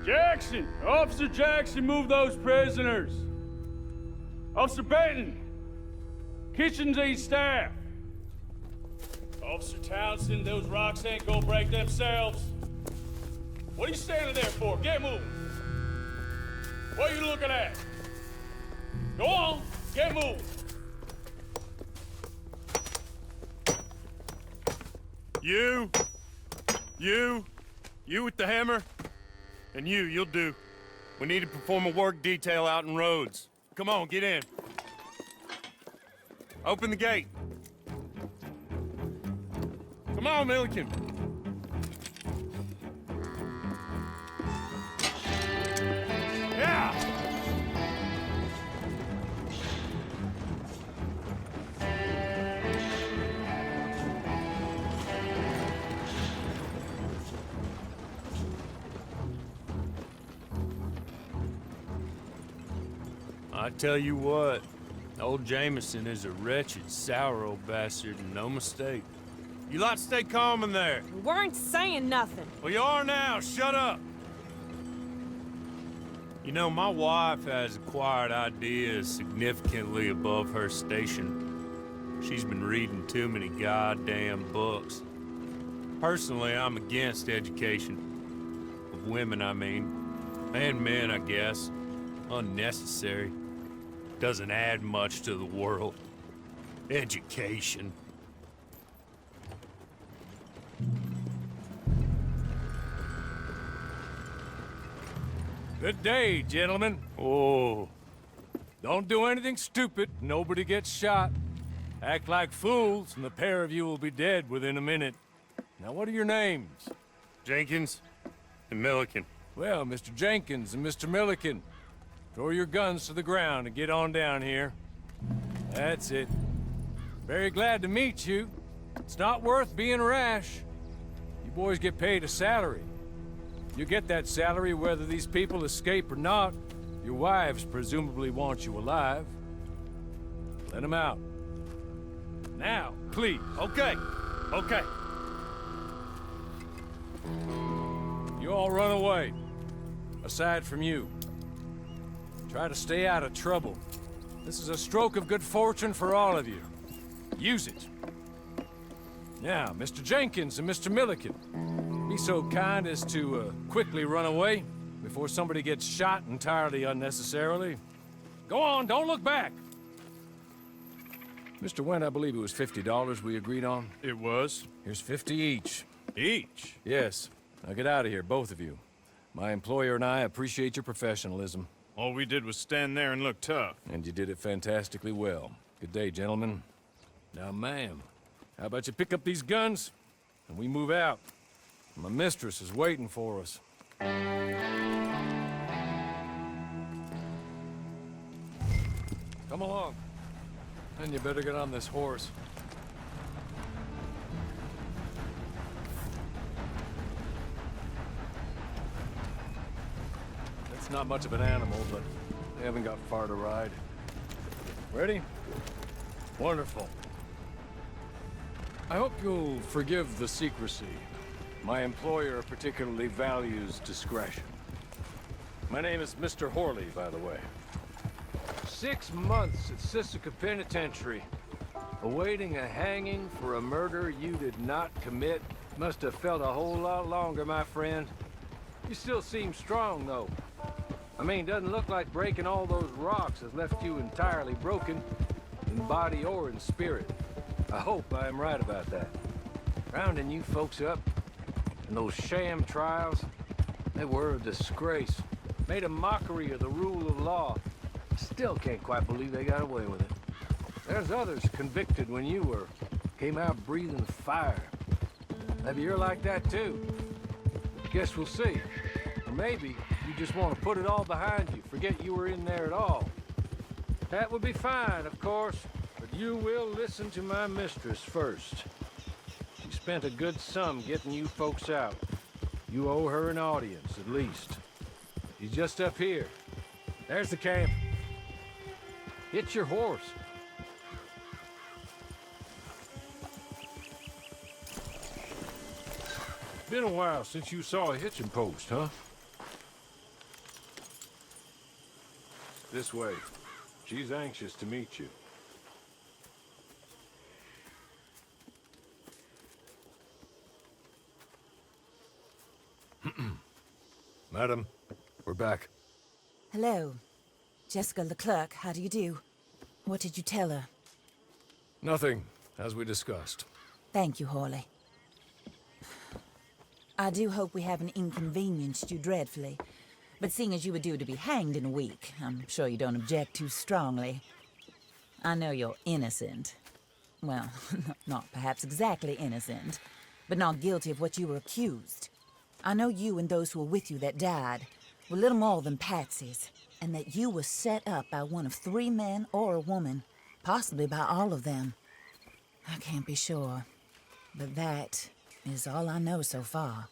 Jackson! Officer Jackson, move those prisoners! Officer Benton! Kitchens and staff! Officer Townsend, those rocks ain't gonna break themselves. What are you standing there for? Get moving! What are you looking at? Go on, get moving! You with the hammer? And you'll do. We need to perform a work detail out in roads. Come on, get in. Open the gate. Come on, Milliken. Yeah! I tell you what, old Jameson is a wretched, sour old bastard, and no mistake. You lot stay calm in there. We weren't saying nothing. Well, you are now. Shut up. You know, my wife has acquired ideas significantly above her station. She's been reading too many goddamn books. Personally, I'm against education. Of women, I mean. And men, I guess. Unnecessary. Doesn't add much to the world. Education. Good day, gentlemen. Oh. Don't do anything stupid. Nobody gets shot. Act like fools, and the pair of you will be dead within a minute. Now, what are your names? Jenkins and Milliken. Well, Mr. Jenkins and Mr. Milliken, throw your guns to the ground and get on down here. That's it. Very glad to meet you. It's not worth being rash. You boys get paid a salary. You get that salary whether these people escape or not. Your wives presumably want you alive. Let them out. Now, please. Okay. You all run away. Aside from you. Try to stay out of trouble. This is a stroke of good fortune for all of you. Use it. Now, Mr. Jenkins and Mr. Milliken, be so kind as to quickly run away before somebody gets shot entirely unnecessarily. Go on, don't look back. Mr. Wendt, I believe it was $50 we agreed on. It was. Here's 50 each. Each? Yes. Now get out of here, both of you. My employer and I appreciate your professionalism. All we did was stand there and look tough. And you did it fantastically well. Good day, gentlemen. Now, ma'am, how about you pick up these guns and we move out? My mistress is waiting for us. Come along. And you better get on this horse. It's not much of an animal, but they haven't got far to ride. Ready? Wonderful. I hope you'll forgive the secrecy. My employer particularly values discretion. My name is Mr. Horley, by the way. 6 months at Sisika Penitentiary, awaiting a hanging for a murder you did not commit. Must have felt a whole lot longer, my friend. You still seem strong, though. I mean, doesn't look like breaking all those rocks has left you entirely broken, in body or in spirit. I hope I am right about that. Rounding you folks up, and those sham trials, they were a disgrace. Made a mockery of the rule of law. Still can't quite believe they got away with it. There's others convicted when you were. Came out breathing fire. Maybe you're like that too. Guess we'll see. Or maybe you just want to put it all behind you, forget you were in there at all. That would be fine, of course, but you will listen to my mistress first. She spent a good sum getting you folks out. You owe her an audience, at least. She's just up here. There's the camp. Hit your horse. Been a while since you saw a hitching post, huh? This way. She's anxious to meet you. Madam, we're back. Hello. Jessica Leclerc, how do you do? What did you tell her? Nothing, as we discussed. Thank you, Horley. I do hope we haven't inconvenienced you dreadfully. But seeing as you were due to be hanged in a week, I'm sure you don't object too strongly. I know you're innocent. Well, not perhaps exactly innocent, but not guilty of what you were accused. I know you and those who were with you that died were little more than patsies, and that you were set up by one of 3 men or a woman, possibly by all of them. I can't be sure, but that is all I know so far.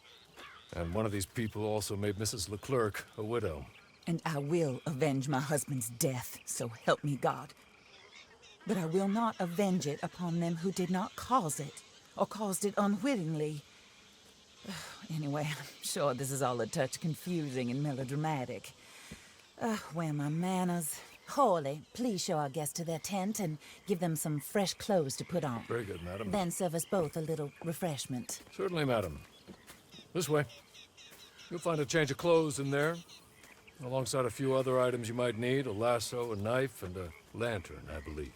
And one of these people also made Mrs. Leclerc a widow. And I will avenge my husband's death, so help me God. But I will not avenge it upon them who did not cause it, or caused it unwittingly. Anyway, I'm sure this is all a touch confusing and melodramatic. Where are my manners? Horley, please show our guests to their tent and give them some fresh clothes to put on. Very good, madam. Then serve us both a little refreshment. Certainly, madam. This way. You'll find a change of clothes in there, alongside a few other items you might need, a lasso, a knife, and a lantern, I believe.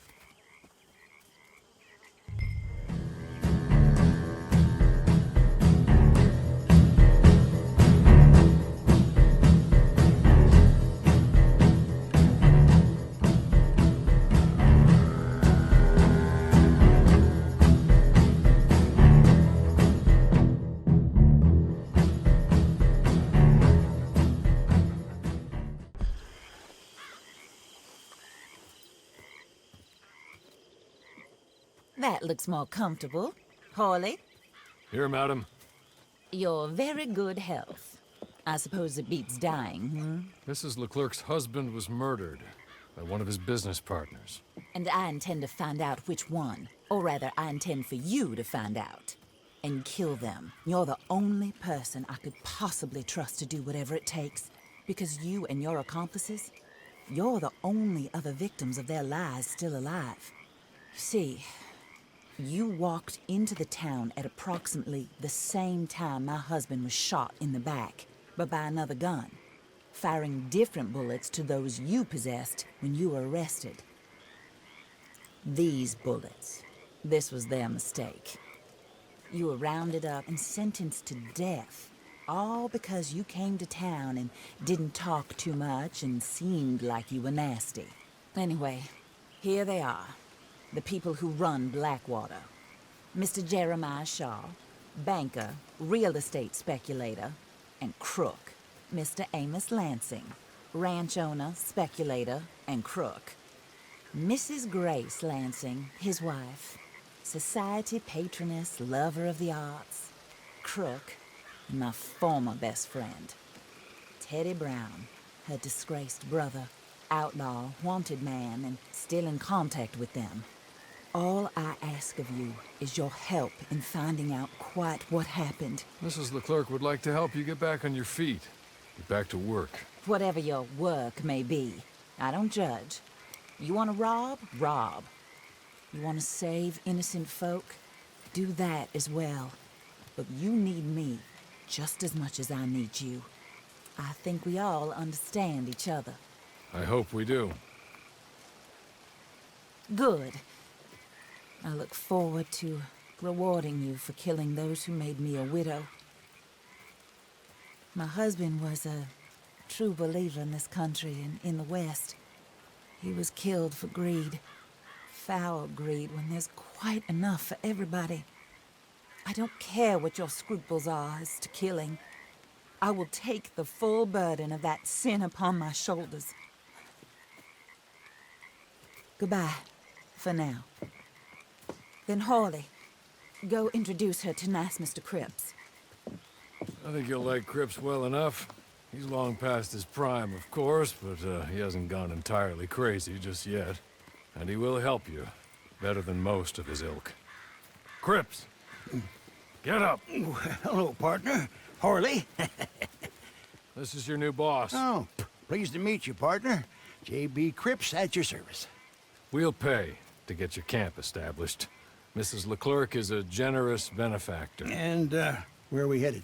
That looks more comfortable. Horley, Here, madam. your very good health. I suppose it beats dying, Mrs. Leclerc's husband was murdered by one of his business partners. And I intend to find out which one. Or rather, I intend for you to find out. And kill them. You're the only person I could possibly trust to do whatever it takes. Because you and your accomplices, you're the only other victims of their lies still alive. You see, you walked into the town at approximately the same time my husband was shot in the back, but by another gun, firing different bullets to those you possessed when you were arrested. These bullets, this was their mistake. You were rounded up and sentenced to death, all because you came to town and didn't talk too much and seemed like you were nasty. Anyway, here they are. The people who run Blackwater. Mr. Jeremiah Shaw, banker, real estate speculator, and crook. Mr. Amos Lansing, ranch owner, speculator, and crook. Mrs. Grace Lansing, his wife, society patroness, lover of the arts, crook, and my former best friend. Teddy Brown, her disgraced brother, outlaw, wanted man, and still in contact with them. All I ask of you is your help in finding out quite what happened. Mrs. Leclerc would like to help you get back on your feet. Get back to work. Whatever your work may be, I don't judge. You want to rob? Rob. You want to save innocent folk? Do that as well. But you need me just as much as I need you. I think we all understand each other. I hope we do. Good. I look forward to rewarding you for killing those who made me a widow. My husband was a true believer in this country and in the West. He was killed for greed. Foul greed when there's quite enough for everybody. I don't care what your scruples are as to killing. I will take the full burden of that sin upon my shoulders. Goodbye, for now. Then Horley, go introduce her to nice Mr. Cripps. I think you'll like Cripps well enough. He's long past his prime, of course, but he hasn't gone entirely crazy just yet. And he will help you, better than most of his ilk. Cripps! Get up! Hello, partner. Horley. This is your new boss. Oh, pleased to meet you, partner. J.B. Cripps at your service. We'll pay to get your camp established. Mrs. Leclerc is a generous benefactor. And, where are we headed?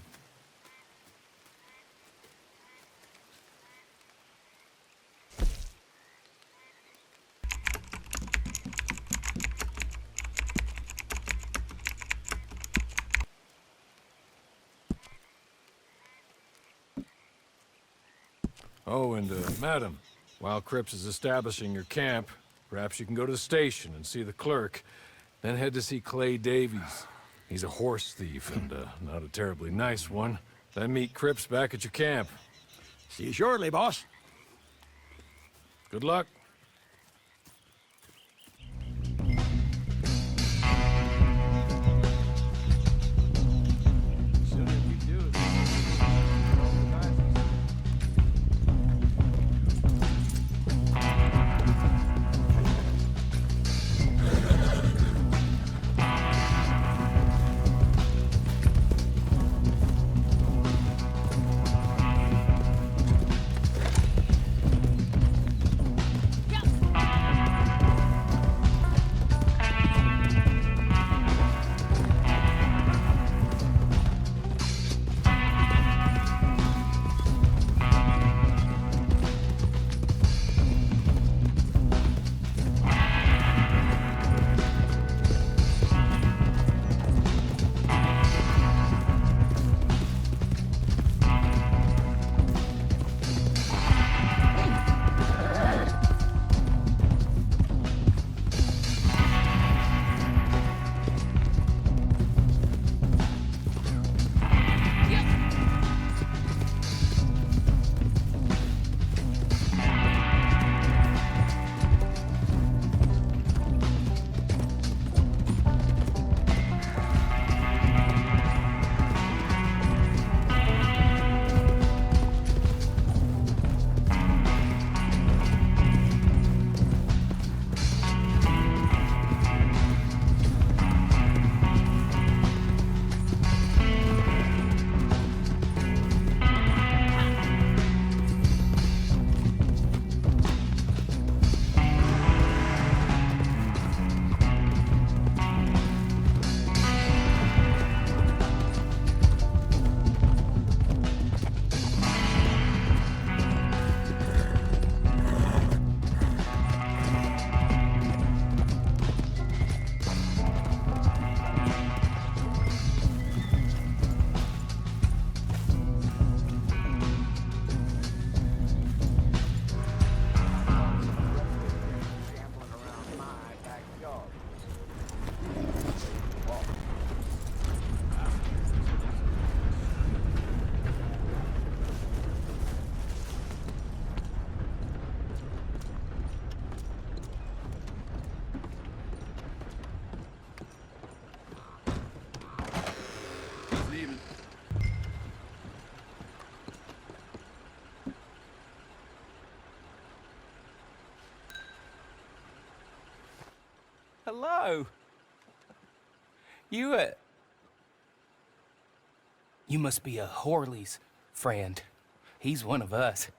Oh, and, madam, while Cripps is establishing your camp, perhaps you can go to the station and see the clerk, then head to see Clay Davies. He's a horse thief and, not a terribly nice one. Then meet Cripps back at your camp. See you shortly, boss. Good luck. Hello. You must be a Horley's friend. He's one of us.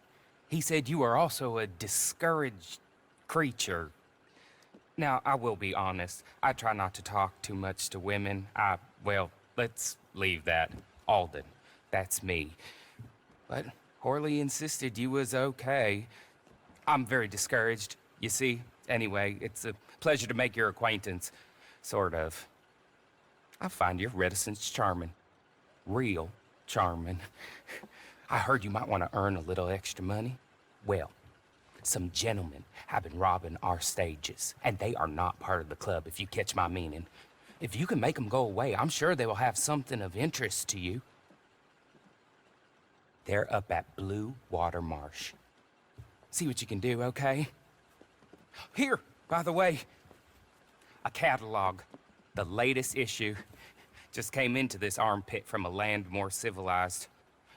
He said you are also a discouraged creature. Now, I will be honest. I try not to talk too much to women. Well, let's leave that. Alden, that's me. But Horley insisted you was okay. I'm very discouraged, you see. Anyway, it's a pleasure to make your acquaintance. Sort of. I find your reticence charming. Real charming. I heard you might want to earn a little extra money. Well, some gentlemen have been robbing our stages, and they are not part of the club, if you catch my meaning. If you can make them go away, I'm sure they will have something of interest to you. They're up at Blue Water Marsh. See what you can do, okay? Here, by the way, a catalog. The latest issue just came into this armpit from a land more civilized.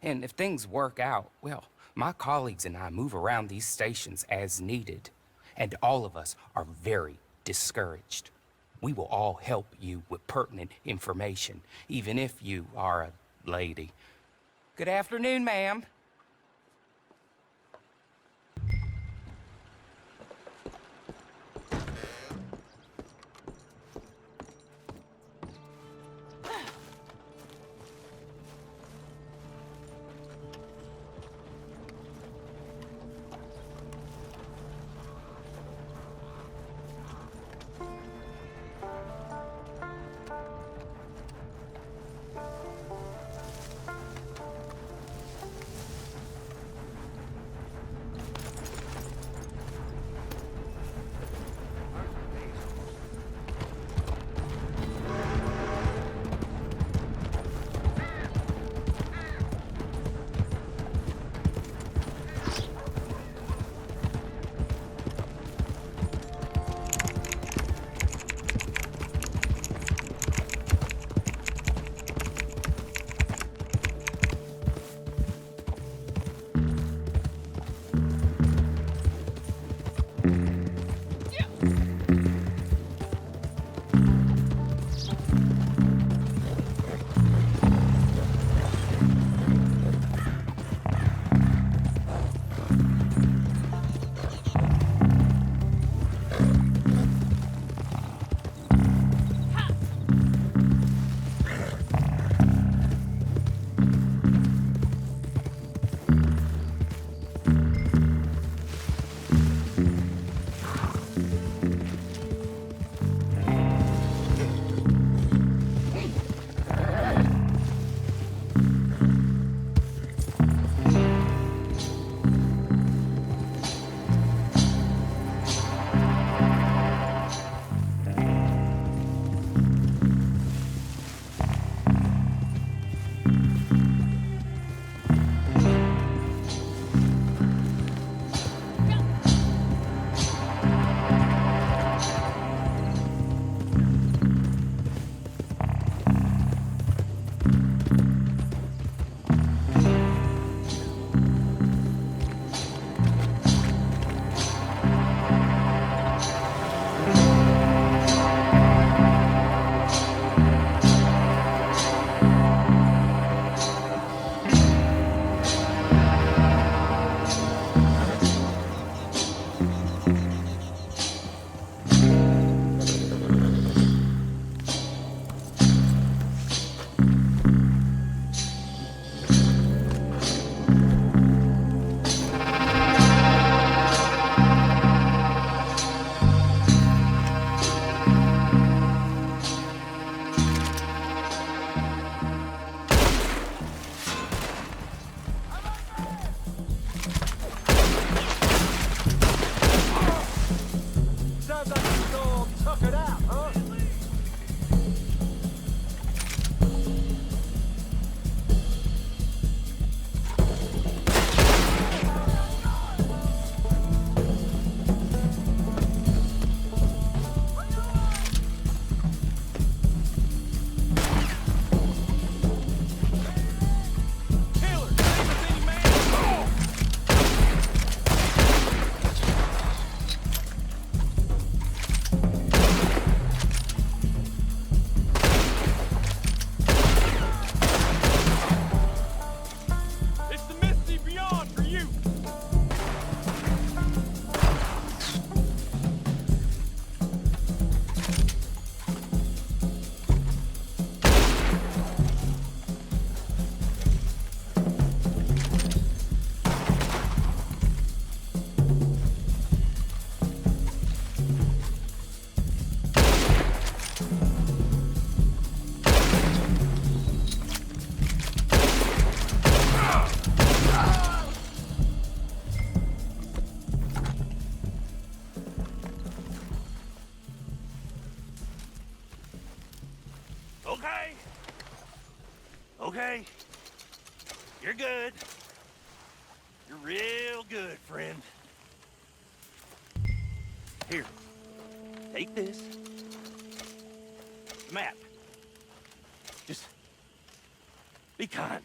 And if things work out, well, my colleagues and I move around these stations as needed. And all of us are very discouraged. We will all help you with pertinent information, even if you are a lady. Good afternoon, ma'am. Okay. You're good. You're real good, friend. Here. Take this. Map. Just be kind.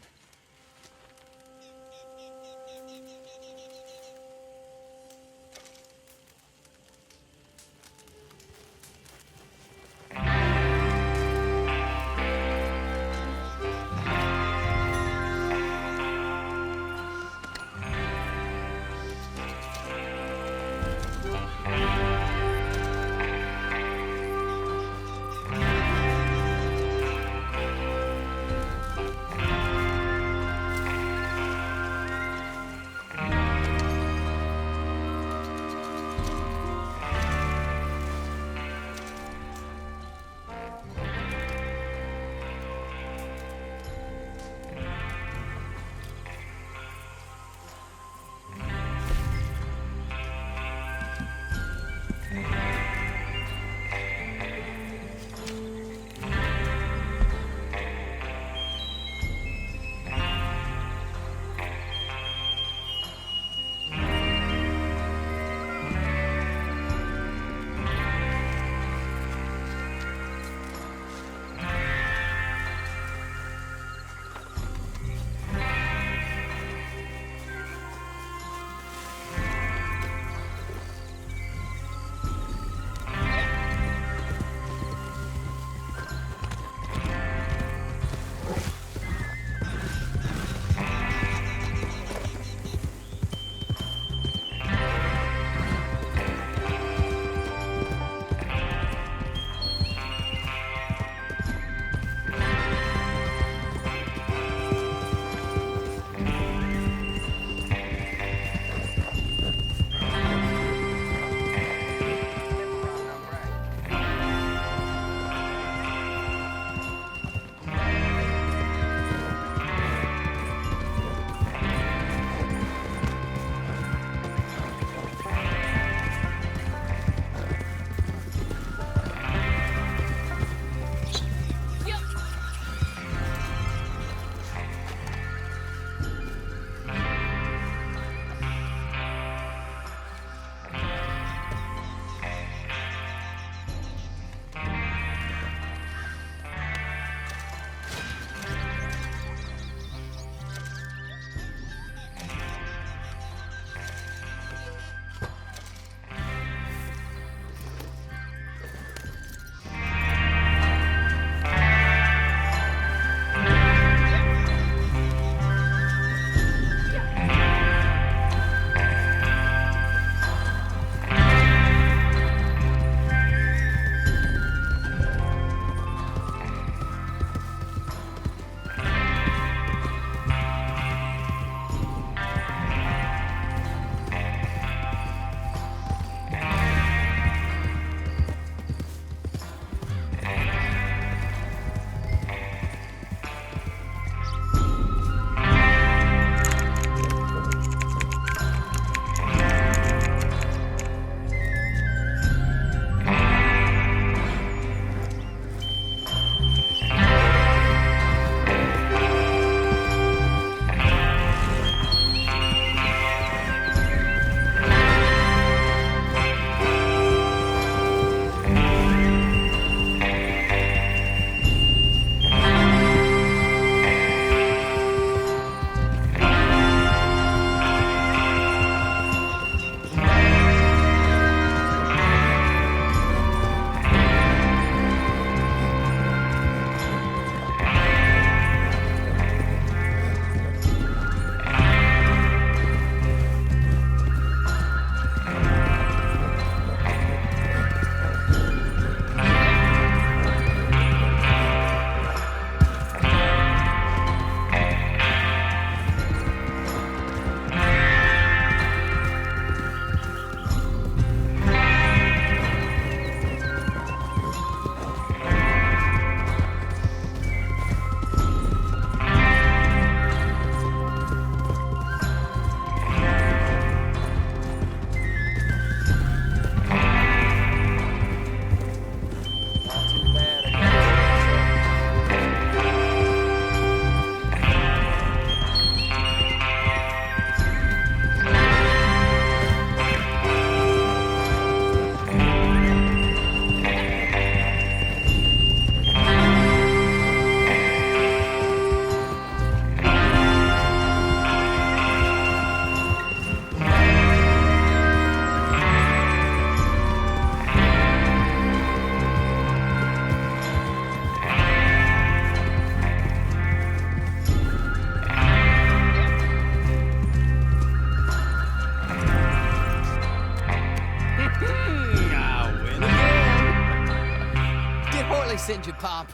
send you, Pop.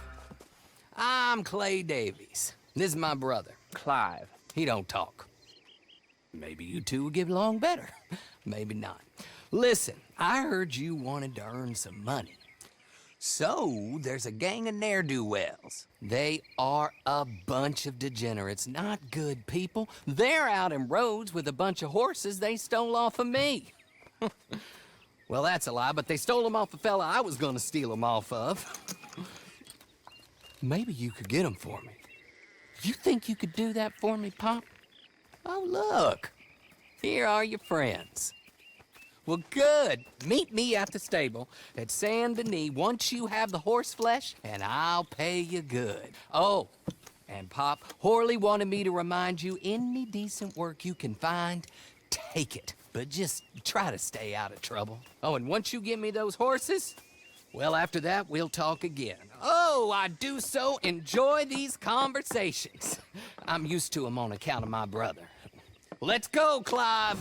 I'm Clay Davies. This is my brother, Clive. He don't talk. Maybe you two will get along better. Maybe not. Listen, I heard you wanted to earn some money. So, there's a gang of ne'er-do-wells. They are a bunch of degenerates, not good people. They're out in roads with a bunch of horses they stole off of me. Well, that's a lie, but they stole them off the fella I was gonna steal them off of. Maybe you could get them for me. You think you could do that for me, Pop? Oh, look. Here are your friends. Well, good. Meet me at the stable at Saint Denis once you have the horse flesh, and I'll pay you good. Oh, and Pop, Horley wanted me to remind you, any decent work you can find, take it. But just try to stay out of trouble. Oh, and once you give me those horses, well, after that, we'll talk again. Oh, I do so enjoy these conversations. I'm used to them on account of my brother. Let's go, Clive.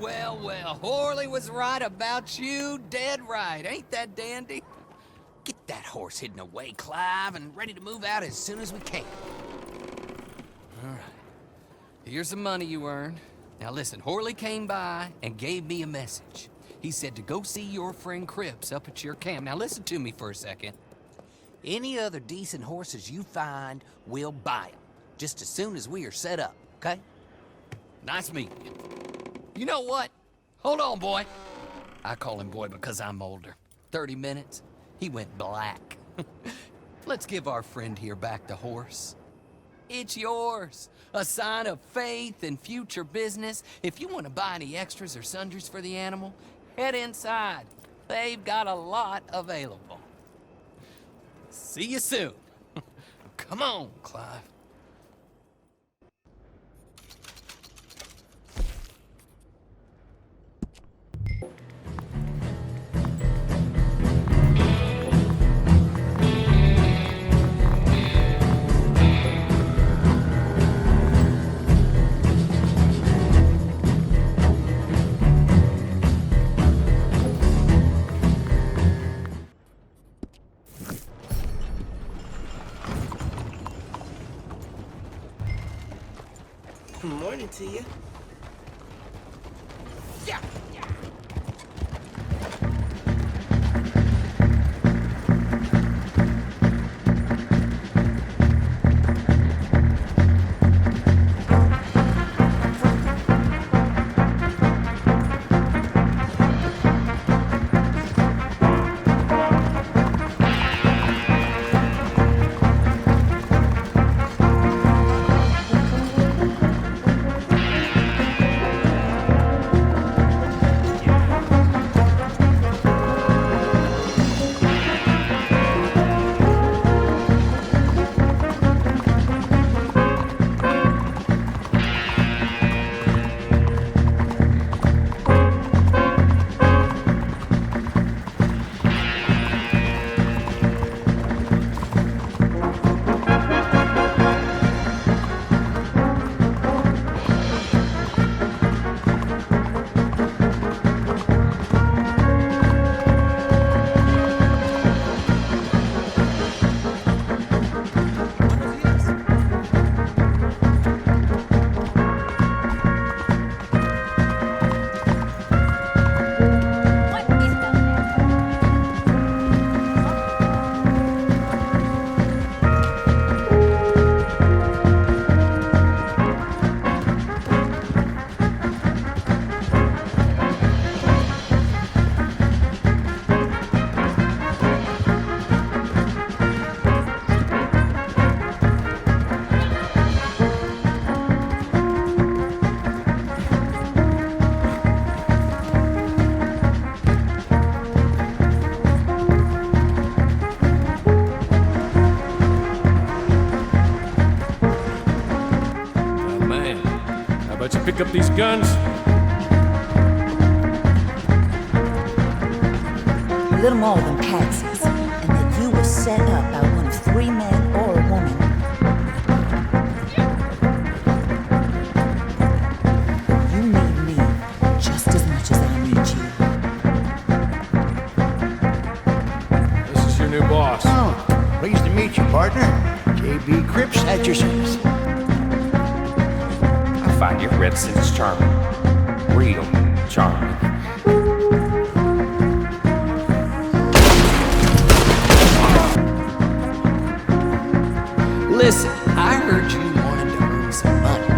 Well, Horley was right about you, dead right. Ain't that dandy? Get that horse hidden away, Clive, and ready to move out as soon as we can. All right. Here's the money you earned. Now listen, Horley came by and gave me a message. He said to go see your friend Cripps up at your camp. Now listen to me for a second. Any other decent horses you find, we'll buy them. Just as soon as we are set up, okay? Nice meeting you. You know what? Hold on, boy. I call him boy because I'm older. 30 minutes, he went black. Let's give our friend here back the horse. It's yours. A sign of faith and future business. If you want to buy any extras or sundries for the animal, head inside. They've got a lot available. See you soon. Come on, Clive. Morning to you. Yeah. Pick up these guns. Little more than patsies, and that you were set up by one of 3 men or a woman. You need me just as much as I need you. This is your new boss. Oh, pleased to meet you, partner. J.B. Cripps at your service. I find your reticence charming. Real charming. Listen, I heard you wanted to earn some money.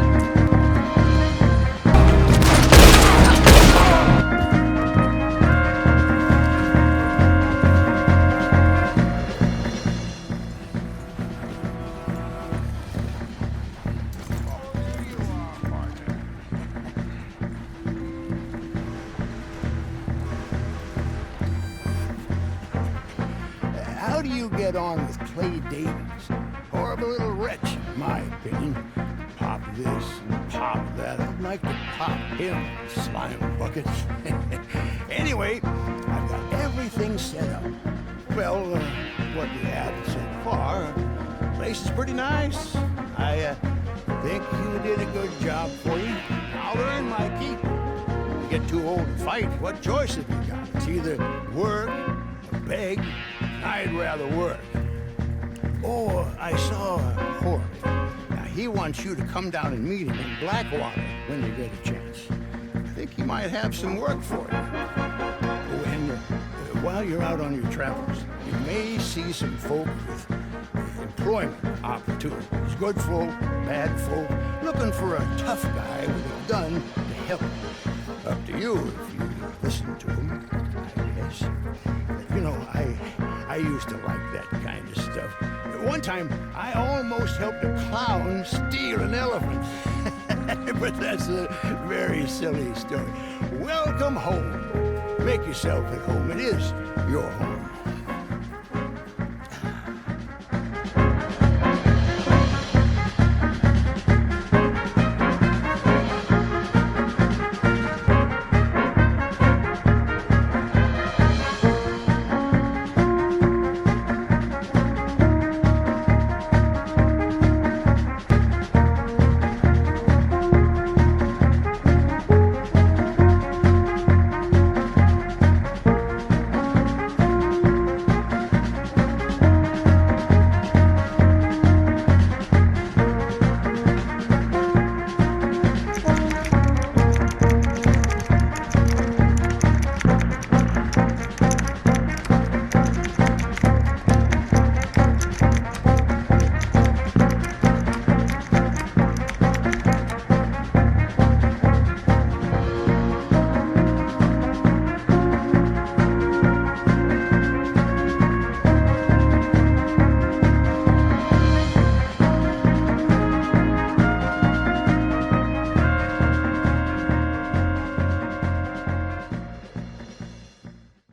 How do you get on with Clay Davies? Horrible little wretch, in my opinion. Pop this and pop that. I'd like to pop him, slime bucket. Anyway, I've got everything set up. Well, what we have so far, the place is pretty nice. I think you did a good job for you. I'll earn my keep. get too old to fight, what choice have you got? It's either work or beg. I'd rather work. Oh, I saw Horley. Now, he wants you to come down and meet him in Blackwater when you get a chance. I think he might have some work for you. Oh, and while you're out on your travels, you may see some folk with employment opportunities. Good folk, bad folk, looking for a tough guy with a gun to help. Up to you if you listen to him, I guess. You know, I used to like that kind of stuff. One time, I almost helped a clown steal an elephant. But that's a very silly story. Welcome home. Make yourself at home. It is your home.